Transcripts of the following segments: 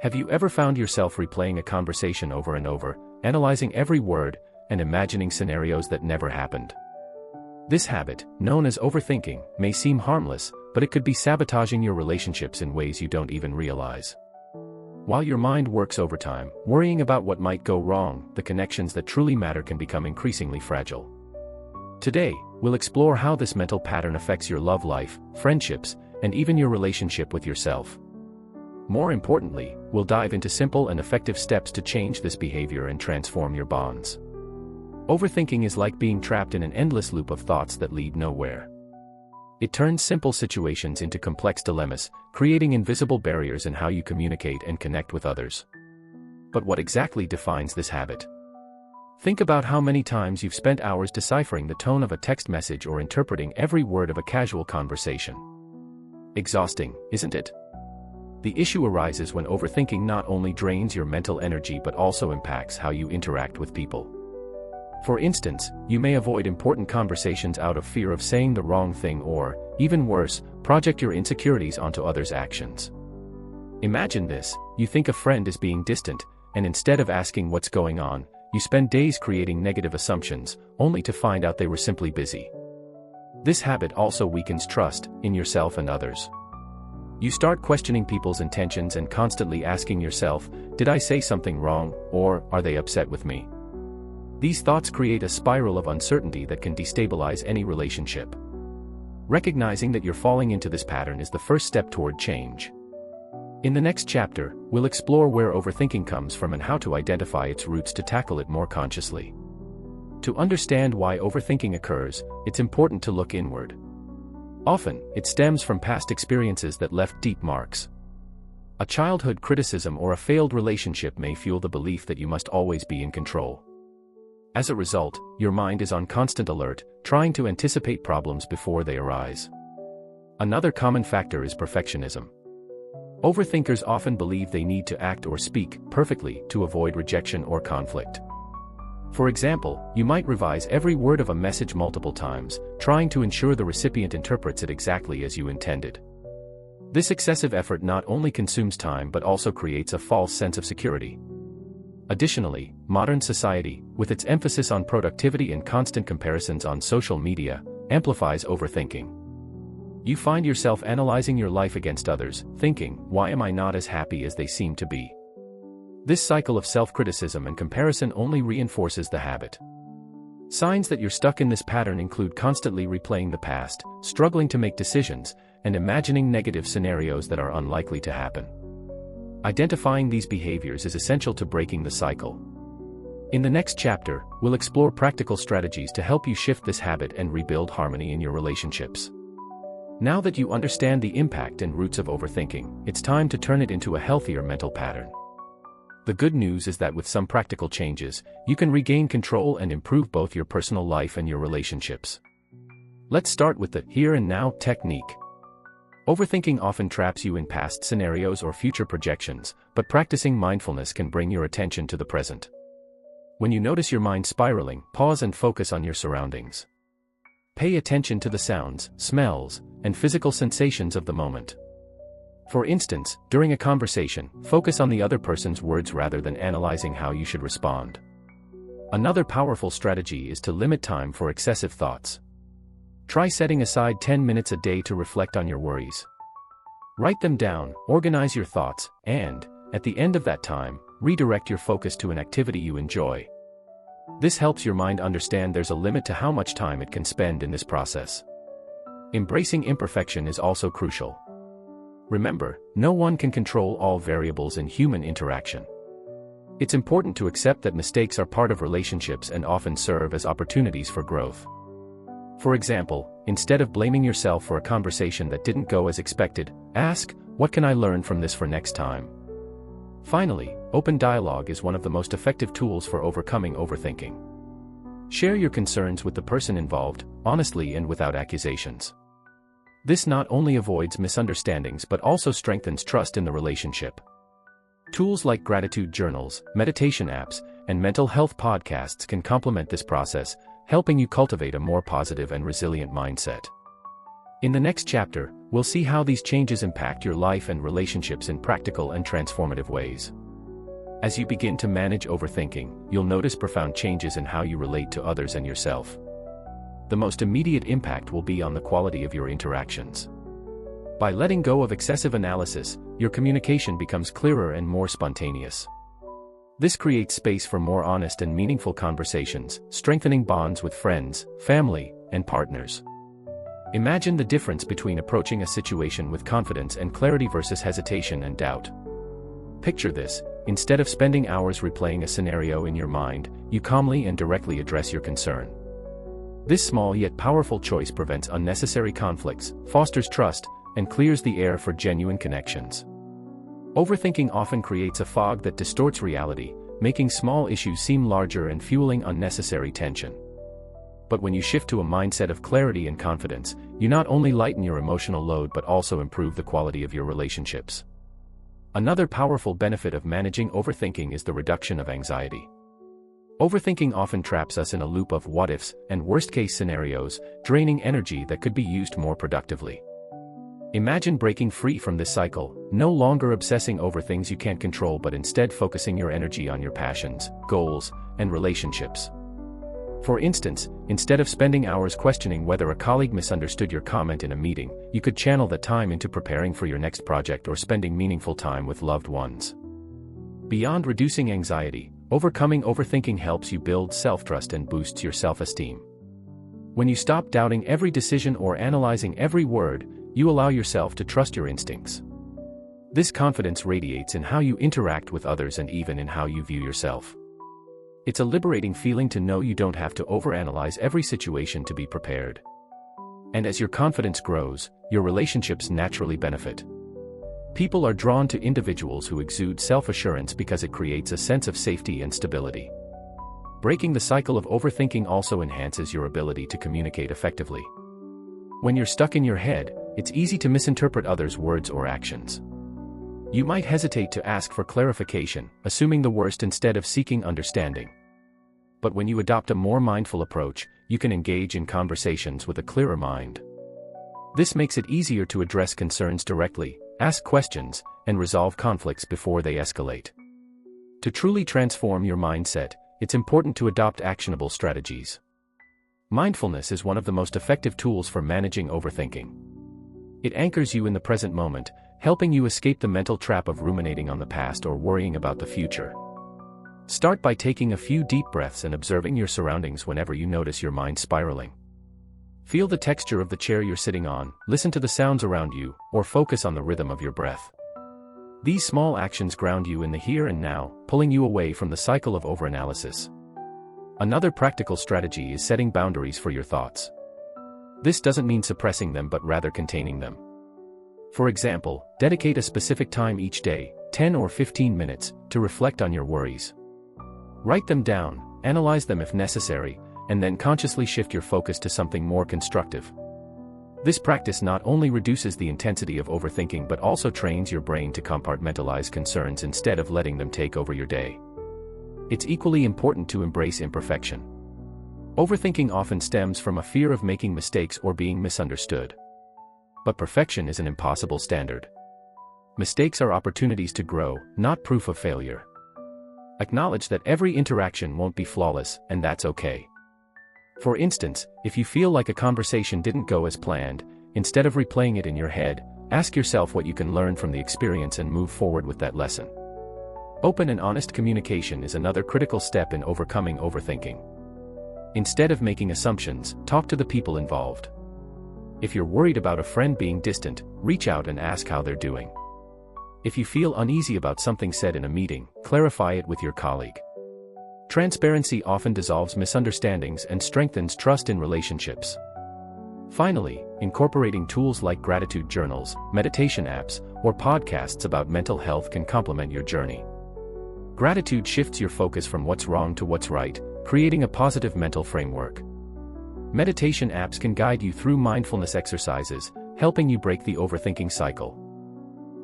Have you ever found yourself replaying a conversation over and over, analyzing every word, and imagining scenarios that never happened? This habit, known as overthinking, may seem harmless, but it could be sabotaging your relationships in ways you don't even realize. While your mind works overtime, worrying about what might go wrong, the connections that truly matter can become increasingly fragile. Today, we'll explore how this mental pattern affects your love life, friendships, and even your relationship with yourself. More importantly, we'll dive into simple and effective steps to change this behavior and transform your bonds. Overthinking is like being trapped in an endless loop of thoughts that lead nowhere. It turns simple situations into complex dilemmas, creating invisible barriers in how you communicate and connect with others. But what exactly defines this habit? Think about how many times you've spent hours deciphering the tone of a text message or interpreting every word of a casual conversation. Exhausting, isn't it? The issue arises when overthinking not only drains your mental energy but also impacts how you interact with people. For instance, you may avoid important conversations out of fear of saying the wrong thing or, even worse, project your insecurities onto others' actions. Imagine this: you think a friend is being distant, and instead of asking what's going on, you spend days creating negative assumptions, only to find out they were simply busy. This habit also weakens trust in yourself and others. You start questioning people's intentions and constantly asking yourself, did I say something wrong, or are they upset with me? These thoughts create a spiral of uncertainty that can destabilize any relationship. Recognizing that you're falling into this pattern is the first step toward change. In the next chapter, we'll explore where overthinking comes from and how to identify its roots to tackle it more consciously. To understand why overthinking occurs, it's important to look inward. Often, it stems from past experiences that left deep marks. A childhood criticism or a failed relationship may fuel the belief that you must always be in control. As a result, your mind is on constant alert, trying to anticipate problems before they arise. Another common factor is perfectionism. Overthinkers often believe they need to act or speak perfectly to avoid rejection or conflict. For example, you might revise every word of a message multiple times, trying to ensure the recipient interprets it exactly as you intended. This excessive effort not only consumes time but also creates a false sense of security. Additionally, modern society, with its emphasis on productivity and constant comparisons on social media, amplifies overthinking. You find yourself analyzing your life against others, thinking, why am I not as happy as they seem to be? This cycle of self-criticism and comparison only reinforces the habit. Signs that you're stuck in this pattern include constantly replaying the past, struggling to make decisions, and imagining negative scenarios that are unlikely to happen. Identifying these behaviors is essential to breaking the cycle. In the next chapter, we'll explore practical strategies to help you shift this habit and rebuild harmony in your relationships. Now that you understand the impact and roots of overthinking, it's time to turn it into a healthier mental pattern. The good news is that with some practical changes, you can regain control and improve both your personal life and your relationships. Let's start with the here and now technique. Overthinking often traps you in past scenarios or future projections, but practicing mindfulness can bring your attention to the present. When you notice your mind spiraling, pause and focus on your surroundings. Pay attention to the sounds, smells, and physical sensations of the moment. For instance, during a conversation, focus on the other person's words rather than analyzing how you should respond. Another powerful strategy is to limit time for excessive thoughts. Try setting aside 10 minutes a day to reflect on your worries. Write them down, organize your thoughts, and, at the end of that time, redirect your focus to an activity you enjoy. This helps your mind understand there's a limit to how much time it can spend in this process. Embracing imperfection is also crucial. Remember, no one can control all variables in human interaction. It's important to accept that mistakes are part of relationships and often serve as opportunities for growth. For example, instead of blaming yourself for a conversation that didn't go as expected, ask, what can I learn from this for next time? Finally, open dialogue is one of the most effective tools for overcoming overthinking. Share your concerns with the person involved, honestly and without accusations. This not only avoids misunderstandings but also strengthens trust in the relationship. Tools like gratitude journals, meditation apps, and mental health podcasts can complement this process, helping you cultivate a more positive and resilient mindset. In the next chapter, we'll see how these changes impact your life and relationships in practical and transformative ways. As you begin to manage overthinking, you'll notice profound changes in how you relate to others and yourself. The most immediate impact will be on the quality of your interactions. By letting go of excessive analysis, your communication becomes clearer and more spontaneous. This creates space for more honest and meaningful conversations, strengthening bonds with friends, family, and partners. Imagine the difference between approaching a situation with confidence and clarity versus hesitation and doubt. Picture this: instead of spending hours replaying a scenario in your mind, you calmly and directly address your concern. This small yet powerful choice prevents unnecessary conflicts, fosters trust, and clears the air for genuine connections. Overthinking often creates a fog that distorts reality, making small issues seem larger and fueling unnecessary tension. But when you shift to a mindset of clarity and confidence, you not only lighten your emotional load but also improve the quality of your relationships. Another powerful benefit of managing overthinking is the reduction of anxiety. Overthinking often traps us in a loop of what-ifs and worst-case scenarios, draining energy that could be used more productively. Imagine breaking free from this cycle, no longer obsessing over things you can't control but instead focusing your energy on your passions, goals, and relationships. For instance, instead of spending hours questioning whether a colleague misunderstood your comment in a meeting, you could channel that time into preparing for your next project or spending meaningful time with loved ones. Beyond reducing anxiety, overcoming overthinking helps you build self-trust and boosts your self-esteem. When you stop doubting every decision or analyzing every word, you allow yourself to trust your instincts. This confidence radiates in how you interact with others and even in how you view yourself. It's a liberating feeling to know you don't have to overanalyze every situation to be prepared. And as your confidence grows, your relationships naturally benefit. People are drawn to individuals who exude self-assurance because it creates a sense of safety and stability. Breaking the cycle of overthinking also enhances your ability to communicate effectively. When you're stuck in your head, it's easy to misinterpret others' words or actions. You might hesitate to ask for clarification, assuming the worst instead of seeking understanding. But when you adopt a more mindful approach, you can engage in conversations with a clearer mind. This makes it easier to address concerns directly, ask questions, and resolve conflicts before they escalate. To truly transform your mindset, it's important to adopt actionable strategies. Mindfulness is one of the most effective tools for managing overthinking. It anchors you in the present moment, helping you escape the mental trap of ruminating on the past or worrying about the future. Start by taking a few deep breaths and observing your surroundings whenever you notice your mind spiraling. Feel the texture of the chair you're sitting on, listen to the sounds around you, or focus on the rhythm of your breath. These small actions ground you in the here and now, pulling you away from the cycle of overanalysis. Another practical strategy is setting boundaries for your thoughts. This doesn't mean suppressing them but rather containing them. For example, dedicate a specific time each day, 10 or 15 minutes, to reflect on your worries. Write them down, analyze them if necessary, and then consciously shift your focus to something more constructive. This practice not only reduces the intensity of overthinking but also trains your brain to compartmentalize concerns instead of letting them take over your day. It's equally important to embrace imperfection. Overthinking often stems from a fear of making mistakes or being misunderstood. But perfection is an impossible standard. Mistakes are opportunities to grow, not proof of failure. Acknowledge that every interaction won't be flawless, and that's okay. For instance, if you feel like a conversation didn't go as planned, instead of replaying it in your head, ask yourself what you can learn from the experience and move forward with that lesson. Open and honest communication is another critical step in overcoming overthinking. Instead of making assumptions, talk to the people involved. If you're worried about a friend being distant, reach out and ask how they're doing. If you feel uneasy about something said in a meeting, clarify it with your colleague. Transparency often dissolves misunderstandings and strengthens trust in relationships. Finally, incorporating tools like gratitude journals, meditation apps, or podcasts about mental health can complement your journey. Gratitude shifts your focus from what's wrong to what's right, creating a positive mental framework. Meditation apps can guide you through mindfulness exercises, helping you break the overthinking cycle.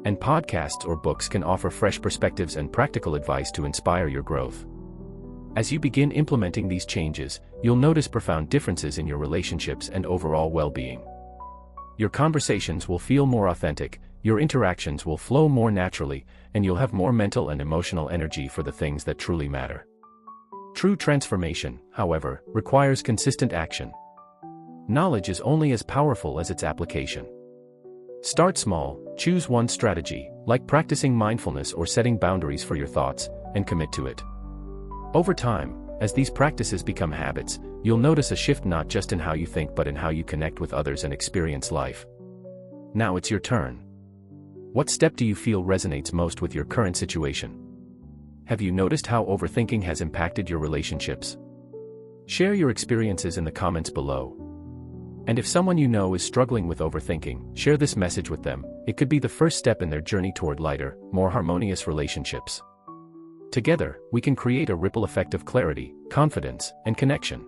And podcasts or books can offer fresh perspectives and practical advice to inspire your growth. As you begin implementing these changes, you'll notice profound differences in your relationships and overall well-being. Your conversations will feel more authentic, your interactions will flow more naturally, and you'll have more mental and emotional energy for the things that truly matter. True transformation, however, requires consistent action. Knowledge is only as powerful as its application. Start small, choose one strategy, like practicing mindfulness or setting boundaries for your thoughts, and commit to it. Over time, as these practices become habits, you'll notice a shift not just in how you think but in how you connect with others and experience life. Now it's your turn. What step do you feel resonates most with your current situation? Have you noticed how overthinking has impacted your relationships? Share your experiences in the comments below. And if someone you know is struggling with overthinking, share this message with them. It could be the first step in their journey toward lighter, more harmonious relationships. Together, we can create a ripple effect of clarity, confidence, and connection.